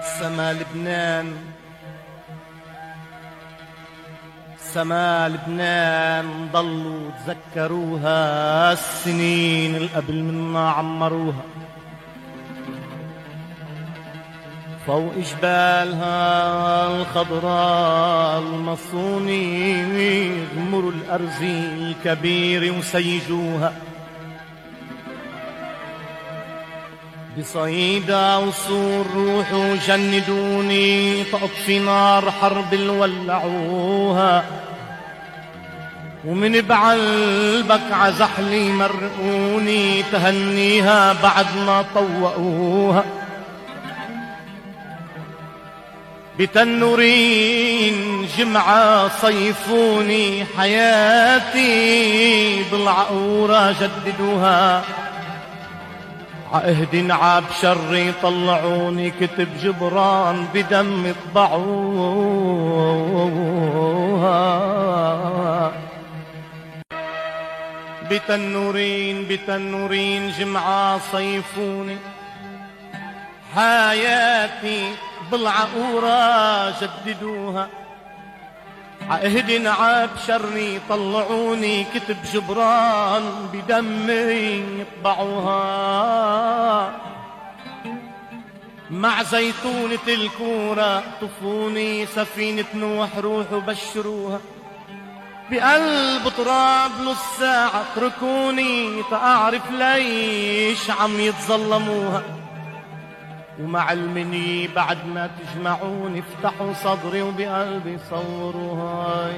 سما لبنان سما لبنان ضلوا تذكروها، السنين القبل منا عمروها. فوق جبالها الخضراء المصوني يغمروا الأرزي الكبيرة وسيجوها. بصيدا وصور روحوا جندوني، تقطفي نار حرب الولعوها. ومن بعلبك عزحلي مرقوني، تهنيها بعد ما طوقوها. بتنورين جمعة صيفوني، حياتي بالعقورة جددوها. عهد عاب شري طلعوني، كتب جبران بدم اطبعوها. بتنورين جمعة صيفوني، حياتي بالعقورة جددوها. عهد عاب شري طلعوني، كتب جبران بدمي يطبعوها. مع زيتونة الكورة طفوني، سفينة نوح روحوا بشروها. بقلب طرابلس الساعة اتركوني، تأعرف ليش عم يتظلموها. ومع المني بعد ما تجمعوني، افتحوا صدري وبقلبي صوروها.